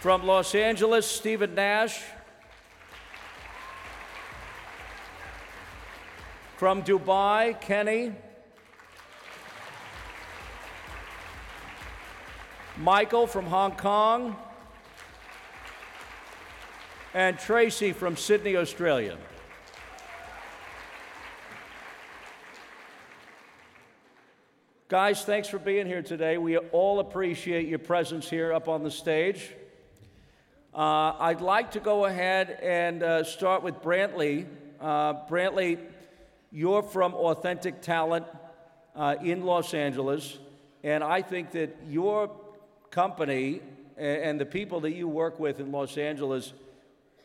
From Los Angeles, Stephen Nash. From Dubai, Kenny. Michael from Hong Kong. And Tracy from Sydney, Australia. Guys, thanks for being here today. We all appreciate your presence here up on the stage. I'd like to go ahead and start with Brantley. Brantley, you're from Authentic Talent in Los Angeles, and I think that your company and the people that you work with in Los Angeles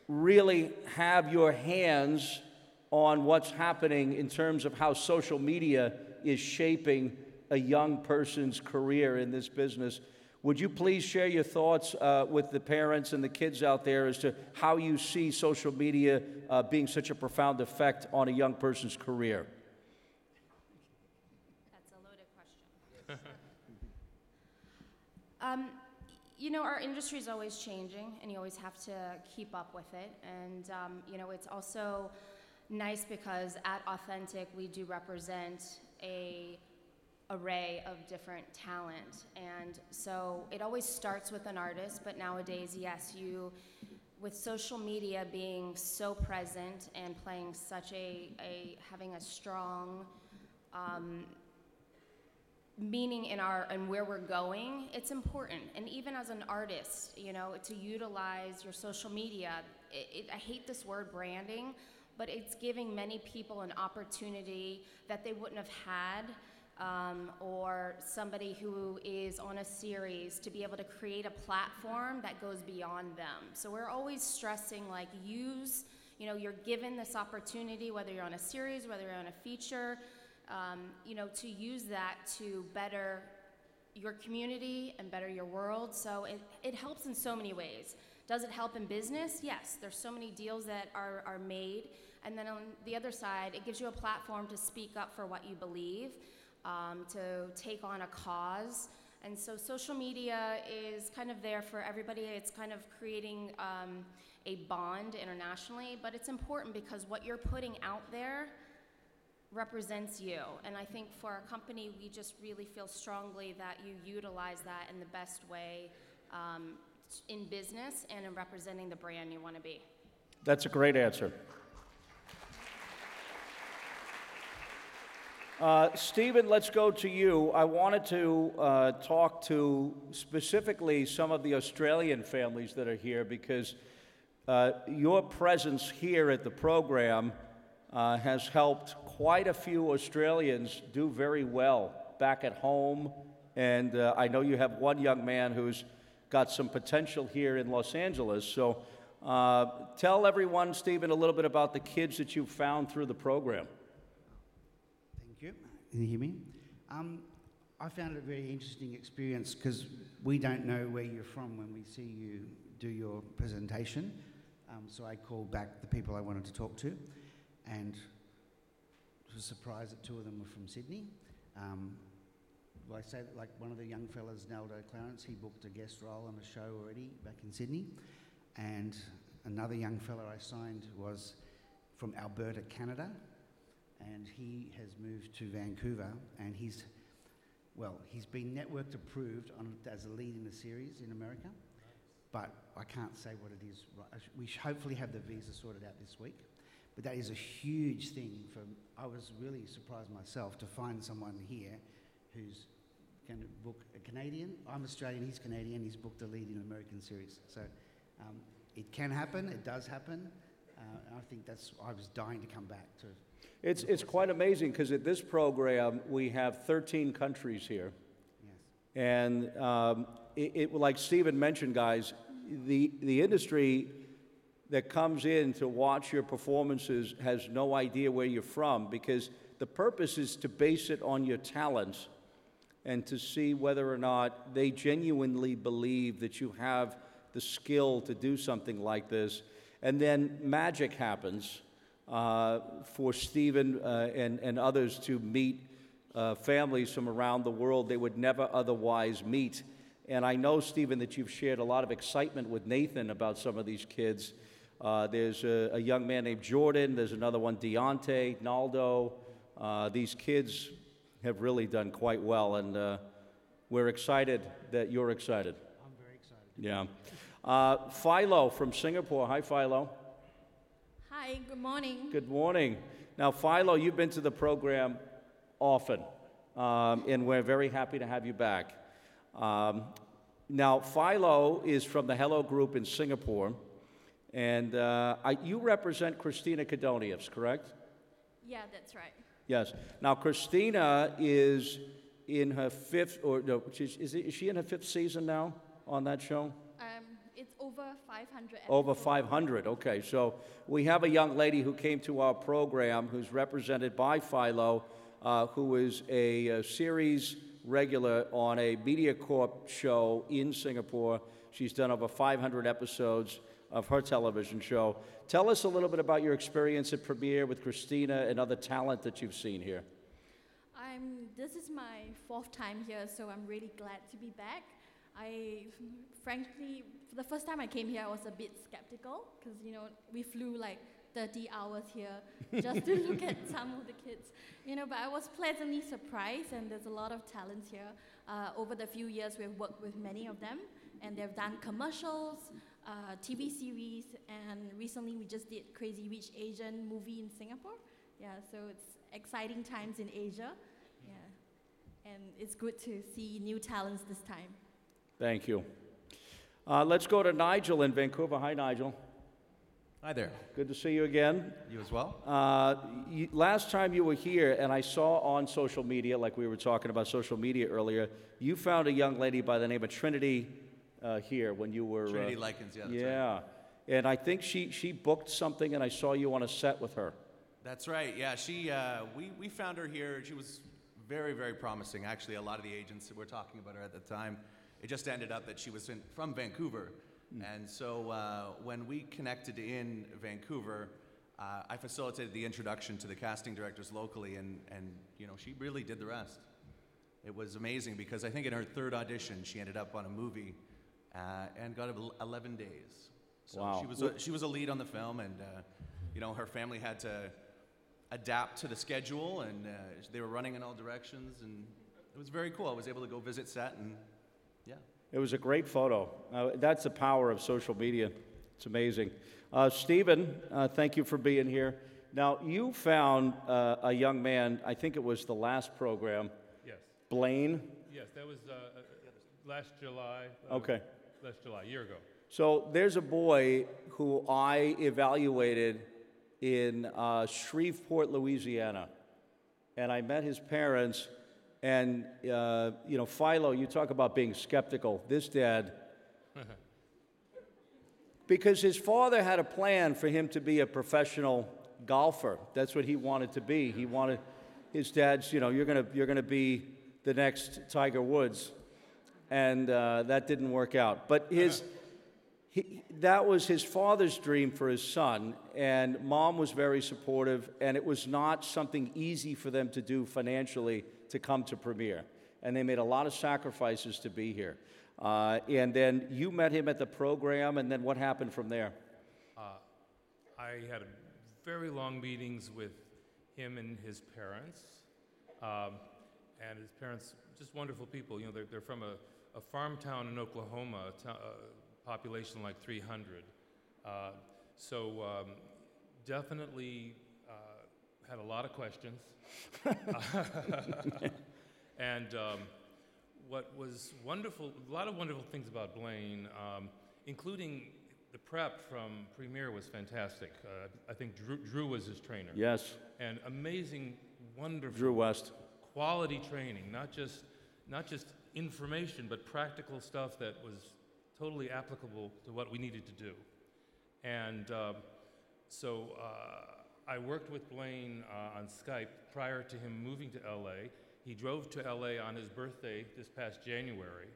really have your hands on what's happening in terms of how social media is shaping a young person's career in this business. Would you please share your thoughts with the parents and the kids out there as to how you see social media being such a profound effect on a young person's career? That's a loaded question. You know, our industry is always changing, and you always have to keep up with it. And, you know, it's also nice because at Authentic, we do represent an array of different talent. And so it always starts with an artist, but nowadays, yes, with social media being so present and playing such having a strong meaning in where we're going, it's important. And even as an artist, you know, to utilize your social media, I hate this word branding, but it's giving many people an opportunity that they wouldn't have had, or somebody who is on a series to be able to create a platform that goes beyond them. So we're always stressing, like, use, you know, you're given this opportunity, whether you're on a series, whether you're on a feature, you know, to use that to better your community and better your world. So it helps in so many ways. Does it help in business? Yes, there's so many deals that are made. And then on the other side, it gives you a platform to speak up for what you believe, to take on a cause. And so social media is kind of there for everybody. It's kind of creating a bond internationally, but it's important because what you're putting out there represents you. And I think for our company, we just really feel strongly that you utilize that in the best way in business and in representing the brand you want to be. That's a great answer. Stephen, let's go to you. I wanted to talk to specifically some of the Australian families that are here because your presence here at the program has helped quite a few Australians do very well back at home. And I know you have one young man who's got some potential here in Los Angeles. So tell everyone, Stephen, a little bit about the kids that you've found through the program. Thank you. Can you hear me? I found it a very interesting experience because we don't know where you're from when we see you do your presentation. So I called back the people I wanted to talk to and was surprised that two of them were from Sydney. Like I say, like one of the young fellas, Naldo Clarence, he booked a guest role on a show already back in Sydney. And another young fella I signed was from Alberta, Canada. And he has moved to Vancouver, and he's been networked approved as a lead in a series in America, but I can't say what it is. We hopefully have the visa sorted out this week, but that is a huge thing. I was really surprised myself to find someone here who's going to book a Canadian. I'm Australian, he's Canadian, he's booked a lead in an American series. So it can happen, it does happen. I think I was dying to come back to. It's quite amazing because at this program we have 13 countries here. Yes. And like Stephen mentioned, guys, the industry that comes in to watch your performances has no idea where you're from because the purpose is to base it on your talents and to see whether or not they genuinely believe that you have the skill to do something like this. And then magic happens for Stephen and others to meet families from around the world they would never otherwise meet. And I know, Stephen, that you've shared a lot of excitement with Nathan about some of these kids. There's a young man named Jordan. There's another one, Deontay, Naldo. These kids have really done quite well, and we're excited that you're excited. I'm very excited. Yeah. Philo from Singapore. Hi, Philo. Hi, good morning. Good morning. Now, Philo, you've been to the program often, and we're very happy to have you back. Now, Philo is from the Hello Group in Singapore, and you represent Christina Kadonievs, correct? Yeah, that's right. Yes. Now, Christina is in her fifth, or no, is she in her fifth season now on that show? It's over 500 episodes. Over 500, okay. So we have a young lady who came to our program who's represented by Philo, who is a series regular on a MediaCorp show in Singapore. She's done over 500 episodes of her television show. Tell us a little bit about your experience at Premiere with Christina and other talent that you've seen here. This is my fourth time here, so I'm really glad to be back. Frankly, for the first time I came here, I was a bit skeptical because, we flew like 30 hours here just to look at some of the kids, but I was pleasantly surprised, and there's a lot of talent here. Over the few years, we've worked with many of them, and they've done commercials, TV series, and recently we just did Crazy Rich Asian movie in Singapore. Yeah, so it's exciting times in Asia. Yeah, and it's good to see new talents this time. Thank you. Let's go to Nigel in Vancouver. Hi, Nigel. Hi there. Good to see you again. You as well? Last time you were here, and I saw on social media, like we were talking about social media earlier, you found a young lady by the name of Trinity here when you were... Trinity Likens, yeah, that's yeah. right. And I think she booked something, and I saw you on a set with her. That's right, yeah. We found her here. She was very, very promising. Actually, a lot of the agents that were talking about her at the time, it just ended up that she was from Vancouver. And so when we connected in Vancouver, I facilitated the introduction to the casting directors locally, and she really did the rest. It was amazing because I think in her third audition, she ended up on a movie and got 11 days. So wow. She was a lead on the film, and her family had to adapt to the schedule, and they were running in all directions, and it was very cool. I was able to go visit set, and yeah. It was a great photo. That's the power of social media. It's amazing. Stephen, thank you for being here. Now, you found a young man, I think it was the last program. Yes. Blaine? Yes, that was last July. Okay. Last July, a year ago. So there's a boy who I evaluated in Shreveport, Louisiana. And I met his parents. And, Philo, you talk about being skeptical. This dad, because his father had a plan for him to be a professional golfer. That's what he wanted to be. He wanted his dad's, you're gonna be the next Tiger Woods. And that didn't work out. But that was his father's dream for his son. And Mom was very supportive. And it was not something easy for them to do financially to come to Premiere. And they made a lot of sacrifices to be here. And then you met him at the program, and then what happened from there? I had very long meetings with him and his parents. And his parents, just wonderful people. They're from a farm town in Oklahoma, population like 300. Definitely had a lot of questions. And what was wonderful, a lot of wonderful things about Blaine, including the prep from Premiere was fantastic. I think Drew was his trainer. Yes. And amazing, wonderful. Drew West. Quality training, not just information, but practical stuff that was totally applicable to what we needed to do. And I worked with Blaine on Skype prior to him moving to LA. He drove to LA on his birthday this past January,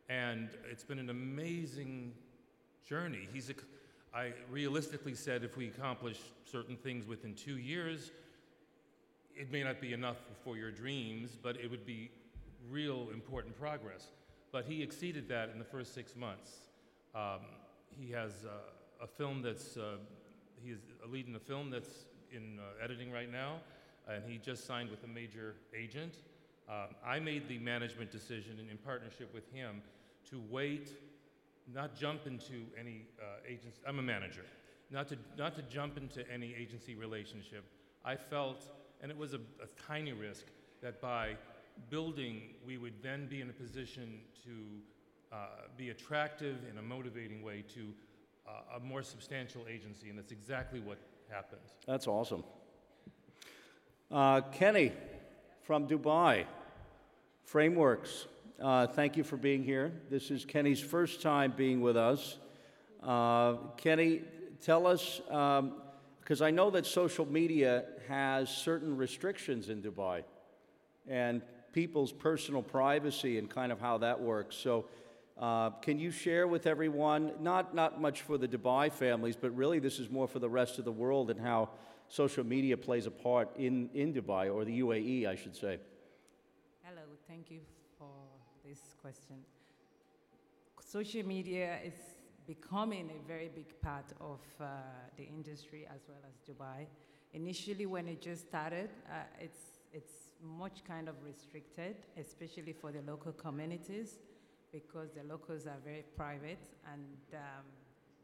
and it's been an amazing journey. I realistically said if we accomplish certain things within 2 years, it may not be enough for your dreams, but it would be real important progress. but he exceeded that in the first 6 months. He has a film that's, he is a lead in a film that's in editing right now, and he just signed with a major agent. I made the management decision in partnership with him to wait, not jump into any agency. I'm a manager. Not to jump into any agency relationship. I felt, and it was a tiny risk, that by building, we would then be in a position to be attractive in a motivating way to a more substantial agency, and that's exactly what happened. That's awesome. Kenny from Dubai, Frameworks. Thank you for being here. This is Kenny's first time being with us. Kenny, tell us, because I know that social media has certain restrictions in Dubai and people's personal privacy and kind of how that works. So can you share with everyone, not much for the Dubai families, but really this is more for the rest of the world and how social media plays a part in Dubai, or the UAE, I should say. Hello, thank you for this question. Social media is becoming a very big part of the industry as well as Dubai. Initially, when it just started, it's much kind of restricted, especially for the local communities, because the locals are very private, and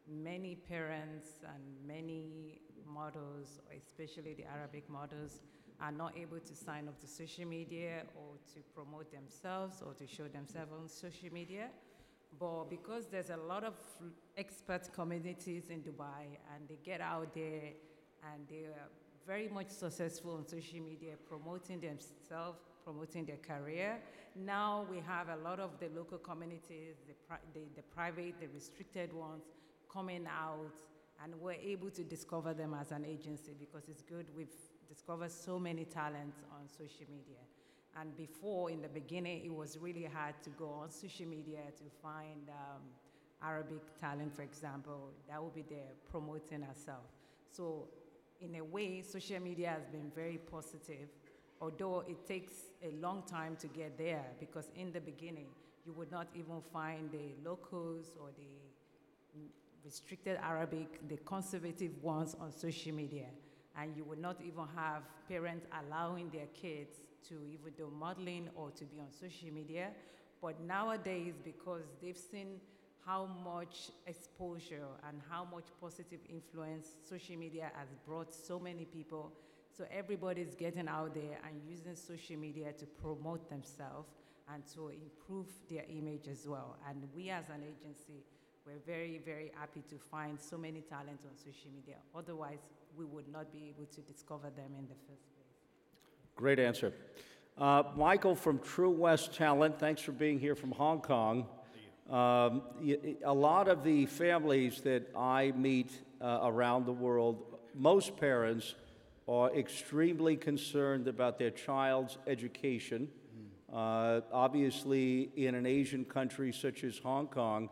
many parents and many models, especially the Arabic models, are not able to sign up to social media or to promote themselves or to show themselves on social media. But because there's a lot of expert communities in Dubai, and they get out there and they are very much successful on social media, promoting themselves, promoting their career. Now we have a lot of the local communities, the private, the restricted ones, coming out, and we're able to discover them as an agency, because it's good. We've discovered so many talents on social media. And before, in the beginning, it was really hard to go on social media to find Arabic talent, for example, that would be there promoting ourselves. So in a way, social media has been very positive, although it takes a long time to get there, because in the beginning, you would not even find the locals or the restricted Arabic, the conservative ones on social media. And you would not even have parents allowing their kids to even do modeling or to be on social media. But nowadays, because they've seen how much exposure and how much positive influence social media has brought so many people, so everybody's getting out there and using social media to promote themselves and to improve their image as well. And we as an agency, we're very, very happy to find so many talents on social media. Otherwise, we would not be able to discover them in the first place. Great answer. Michael from True West Talent, thanks for being here from Hong Kong. A lot of the families that I meet around the world, most parents are extremely concerned about their child's education. Obviously, in an Asian country such as Hong Kong,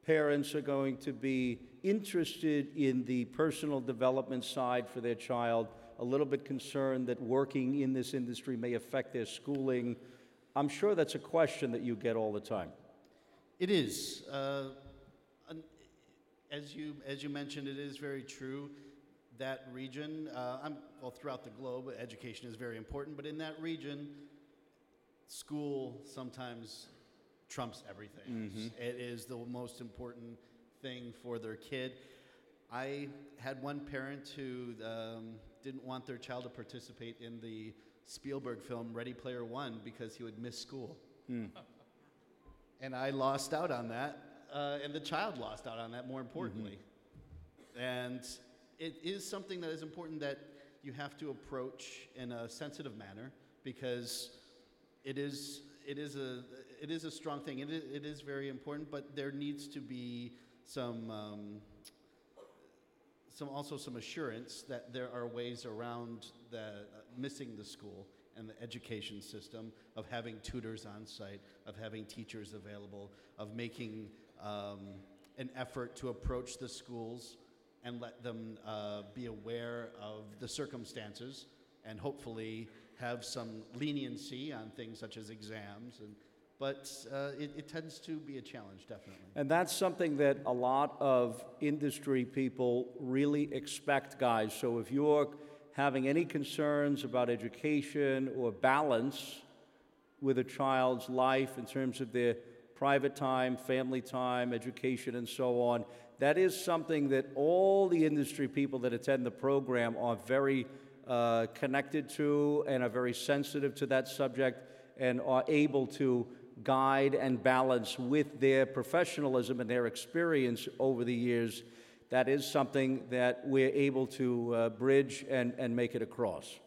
parents are going to be interested in the personal development side for their child, a little bit concerned that working in this industry may affect their schooling. I'm sure that's a question that you get all the time. It is. As you mentioned, it is very true. That region, well, throughout the globe, education is very important, but in that region, school sometimes trumps everything. Mm-hmm. It is the most important thing for their kid. I had one parent who didn't want their child to participate in the Spielberg film Ready Player One because he would miss school. Mm. And I lost out on that, and the child lost out on that, more importantly. Mm-hmm. And it is something that is important that you have to approach in a sensitive manner, because it is a strong thing. It is very important, but there needs to be some assurance that there are ways around missing the school and the education system, of having tutors on site, of having teachers available, of making an effort to approach the schools and let them be aware of the circumstances, and hopefully have some leniency on things such as exams but it tends to be a challenge, definitely. And that's something that a lot of industry people really expect, guys. So if you're having any concerns about education or balance with a child's life in terms of their private time, family time, education, and so on, that is something that all the industry people that attend the program are very connected to and are very sensitive to that subject and are able to guide and balance with their professionalism and their experience over the years. That is something that we're able to bridge and make it across.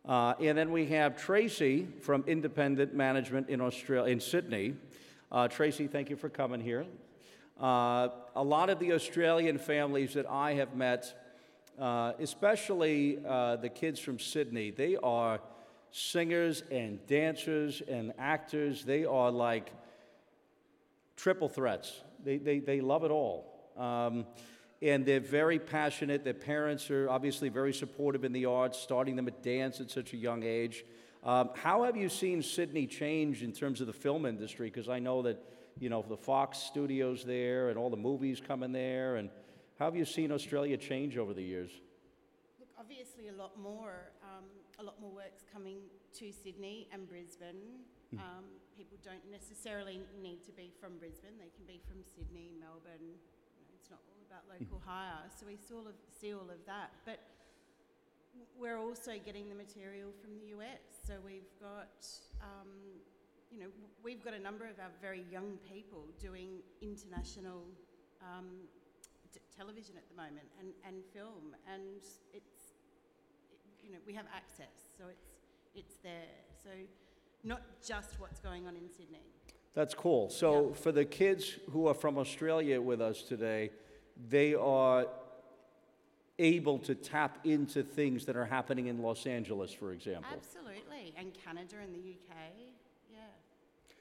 And then we have Tracy from Independent Management in Sydney. Tracy, thank you for coming here. A lot of the Australian families that I have met, especially the kids from Sydney, they are singers and dancers and actors. They are like triple threats. They love it all. And they're very passionate. Their parents are obviously very supportive in the arts, starting them at dance at such a young age. How have you seen Sydney change in terms of the film industry? Because I know that, you know, the Fox studios there and all the movies coming there. And how have you seen Australia change over the years? Look, obviously a lot more work's coming to Sydney and Brisbane. People don't necessarily need to be from Brisbane. They can be from Sydney, Melbourne. You know, it's not all about local hire. So we see all of that. But we're also getting the material from the US. So we've got, we've got a number of our very young people doing international television at the moment and film. And we have access, so it's there. So not just what's going on in Sydney. That's cool. So for the kids who are from Australia with us today, they are able to tap into things that are happening in Los Angeles, for example. Absolutely, and Canada and the UK, yeah.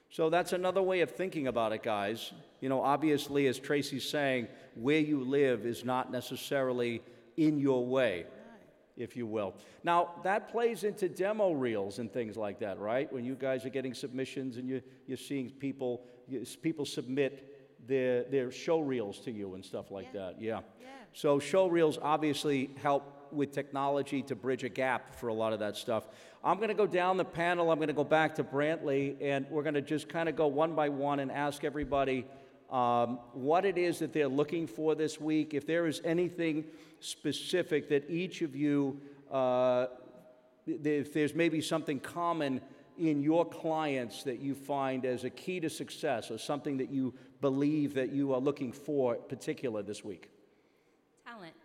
So that's another way of thinking about it, guys. You know, obviously, as Tracy's saying, where you live is not necessarily in your way, if you will. Now, that plays into demo reels and things like that, right? When you guys are getting submissions and you're seeing people submit their show reels to you and stuff like that. Yeah. So show reels obviously help with technology to bridge a gap for a lot of that stuff. I'm going to go down the panel. I'm going to go back to Brantley, and we're going to just kind of go one by one and ask everybody what it is that they're looking for this week. If there is anything specific that each of you, if there's maybe something common in your clients that you find as a key to success or something that you believe that you are looking for particular this week. Talent.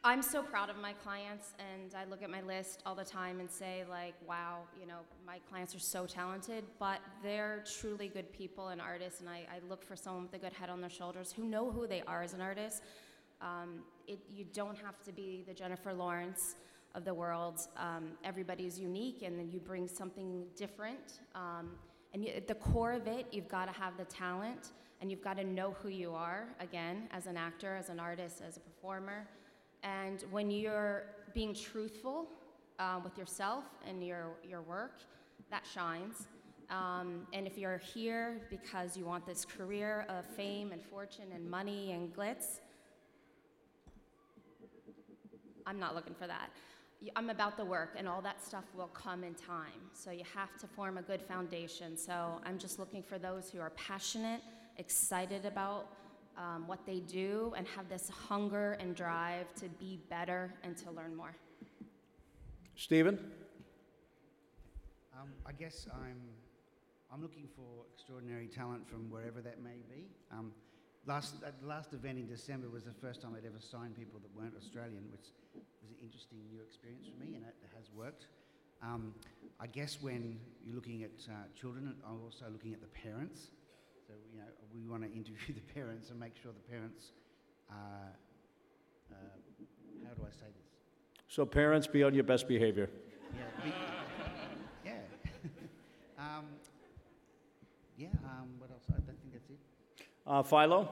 I'm so proud of my clients, and I look at my list all the time and say, like, wow, my clients are so talented, but they're truly good people and artists, and I look for someone with a good head on their shoulders who know who they are as an artist. You don't have to be the Jennifer Lawrence of the world. Everybody's unique, and then you bring something different. At the core of it, you've got to have the talent, and you've got to know who you are, again, as an actor, as an artist, as a performer. And when you're being truthful with yourself and your work, that shines. And if you're here because you want this career of fame and fortune and money and glitz, I'm not looking for that. I'm about the work, and all that stuff will come in time. So you have to form a good foundation. So I'm just looking for those who are passionate, excited about what they do, and have this hunger and drive to be better and to learn more. Stephen? I guess I'm looking for extraordinary talent from wherever that may be. At the last event in December was the first time I'd ever signed people that weren't Australian, which was an interesting new experience for me, and it has worked. I guess when you're looking at children, I'm also looking at the parents. So, we want to interview the parents and make sure the parents are, how do I say this? So parents, be on your best behavior. What else? I think that's it. Philo?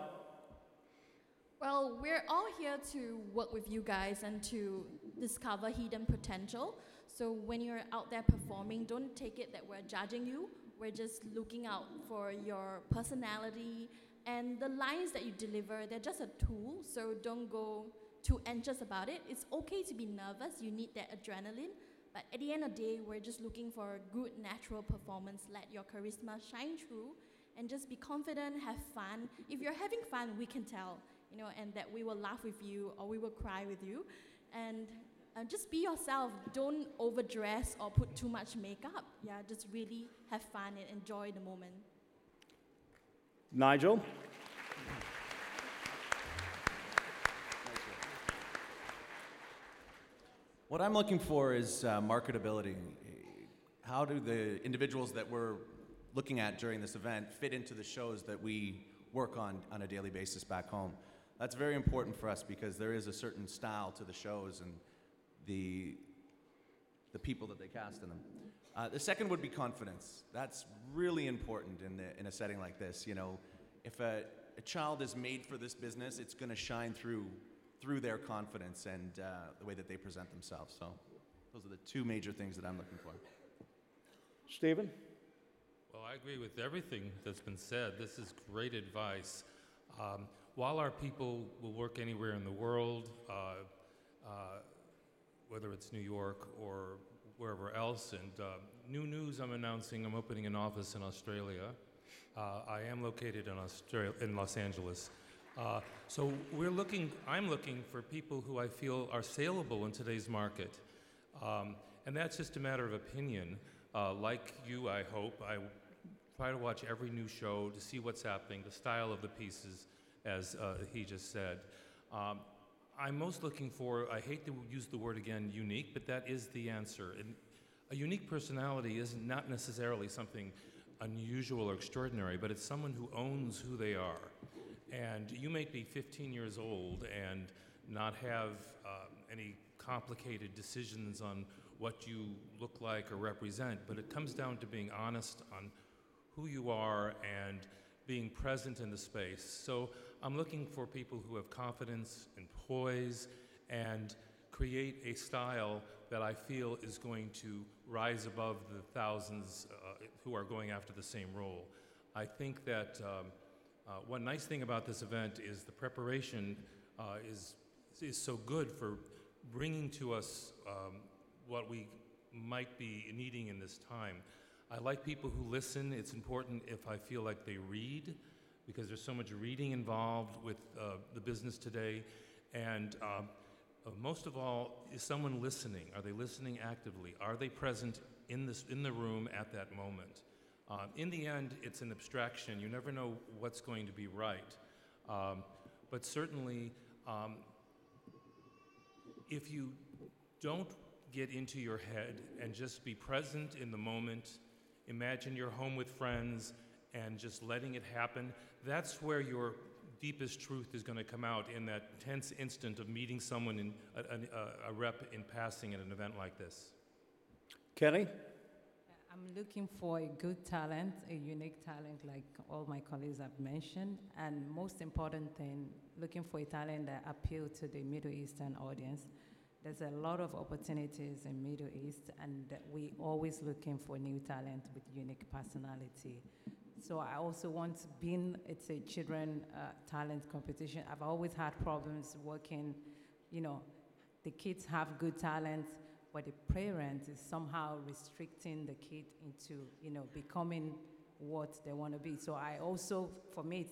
Well, we're all here to work with you guys and to discover hidden potential. So when you're out there performing, don't take it that we're judging you. We're just looking out for your personality and the lines that you deliver. They're just a tool, so don't go too anxious about it. It's okay to be nervous. You need that adrenaline. But at the end of the day, we're just looking for a good, natural performance. Let your charisma shine through and just be confident, have fun. If you're having fun, we can tell, and that we will laugh with you or we will cry with you. And just be yourself. Don't overdress or put too much makeup. Yeah, just really have fun and enjoy the moment. Nigel? What I'm looking for is marketability. How do the individuals that we're looking at during this event fit into the shows that we work on a daily basis back home? That's very important for us because there is a certain style to the shows and the people that they cast in them. The second would be confidence. That's really important in a setting like this. If a child is made for this business, it's going to shine through their confidence and the way that they present themselves. So those are the two major things that I'm looking for. Stephen? Well, I agree with everything that's been said. This is great advice. While our people will work anywhere in the world, whether it's New York or wherever else, and new news, I'm announcing I'm opening an office in Australia. I am located in Los Angeles. So I'm looking for people who I feel are saleable in today's market. And that's just a matter of opinion. Like you, I hope, I try to watch every new show to see what's happening, the style of the pieces, as he just said. I'm most looking for, I hate to use the word again, unique, but that is the answer. And a unique personality is not necessarily something unusual or extraordinary, but it's someone who owns who they are. And you may be 15 years old and not have any complicated decisions on what you look like or represent, but it comes down to being honest on who you are and being present in the space. So I'm looking for people who have confidence and poise and create a style that I feel is going to rise above the thousands who are going after the same role. I think that one nice thing about this event is the preparation is so good for bringing to us what we might be needing in this time. I like people who listen. It's important if I feel like they read, because there's so much reading involved with the business today. And most of all, is someone listening? Are they listening actively? Are they present in the room at that moment? In the end, it's an abstraction. You never know what's going to be right. But certainly, if you don't get into your head and just be present in the moment, imagine you're home with friends and just letting it happen, that's where your deepest truth is going to come out, in that tense instant of meeting someone, a rep in passing at an event like this. Kenny? I'm looking for a good talent, a unique talent, like all my colleagues have mentioned, and most important thing, looking for a talent that appeals to the Middle Eastern audience. There's a lot of opportunities in Middle East, and we always looking for new talent with unique personality. So I also want, it's a children talent competition, I've always had problems working, the kids have good talent, but the parent is somehow restricting the kid into, becoming what they want to be. So I also, for me,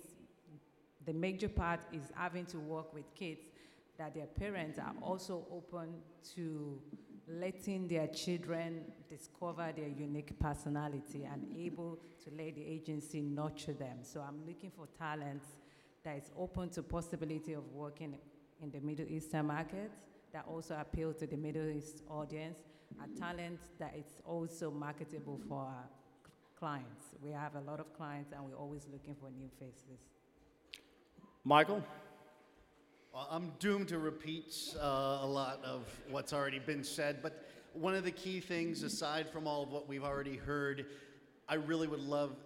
the major part is having to work with kids that their parents are also open to letting their children discover their unique personality and able to let the agency nurture them. So I'm looking for talents that is open to possibility of working in the Middle Eastern market, that also appeal to the Middle East audience, a talent that is also marketable for our clients. We have a lot of clients and we're always looking for new faces. Michael? I'm doomed to repeat a lot of what's already been said, but one of the key things, aside from all of what we've already heard, I really would love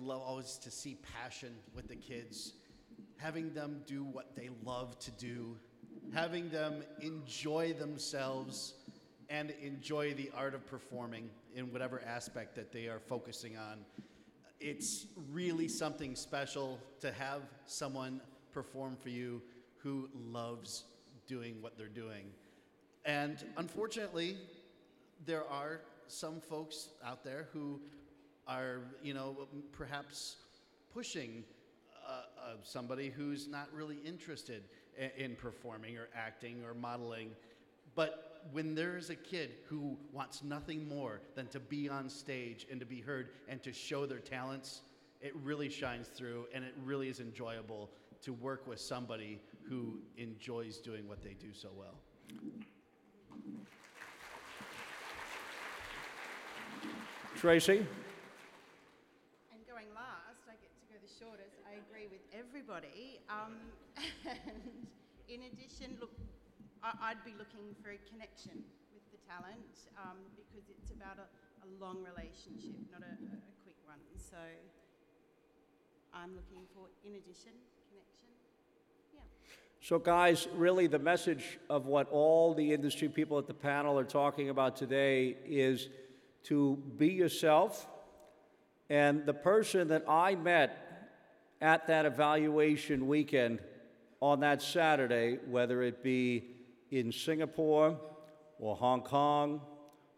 always to see passion with the kids, having them do what they love to do, having them enjoy themselves, and enjoy the art of performing in whatever aspect that they are focusing on. It's really something special to have someone perform for you who loves doing what they're doing. And unfortunately, there are some folks out there who are, perhaps pushing somebody who's not really interested in performing or acting or modeling. But when there is a kid who wants nothing more than to be on stage and to be heard and to show their talents, it really shines through, and it really is enjoyable to work with somebody who enjoys doing what they do so well. Tracy? And going last, I get to go the shortest. I agree with everybody. And in addition, look, I'd be looking for a connection with the talent because it's about a long relationship, not a quick one. So I'm looking for, in addition, connection. Yeah. So guys, really the message of what all the industry people at the panel are talking about today is to be yourself. And the person that I met at that evaluation weekend on that Saturday, whether it be in Singapore or Hong Kong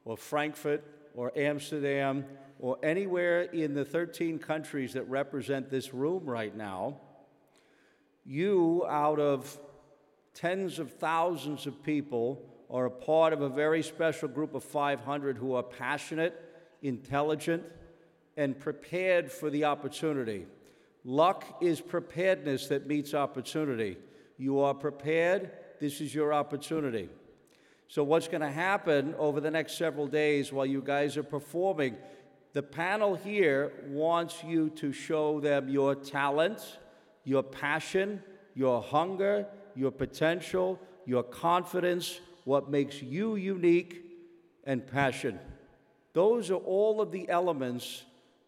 or Frankfurt or Amsterdam or anywhere in the 13 countries that represent this room right now, you, out of tens of thousands of people, are a part of a very special group of 500 who are passionate, intelligent, and prepared for the opportunity. Luck is preparedness that meets opportunity. You are prepared. This is your opportunity. So what's going to happen over the next several days while you guys are performing, the panel here wants you to show them your talent, your passion, your hunger, your potential, your confidence, what makes you unique, and passion. Those are all of the elements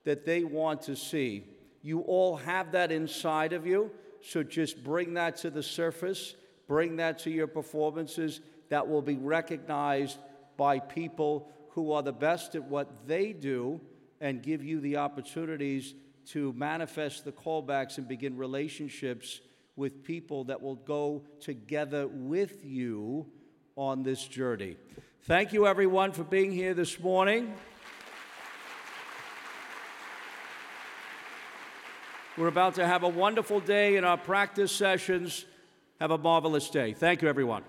that they want to see. You all have that inside of you, so just bring that to the surface, bring that to your performances. That will be recognized by people who are the best at what they do and give you the opportunities to manifest the callbacks and begin relationships with people that will go together with you on this journey. Thank you, everyone, for being here this morning. We're about to have a wonderful day in our practice sessions. Have a marvelous day. Thank you, everyone.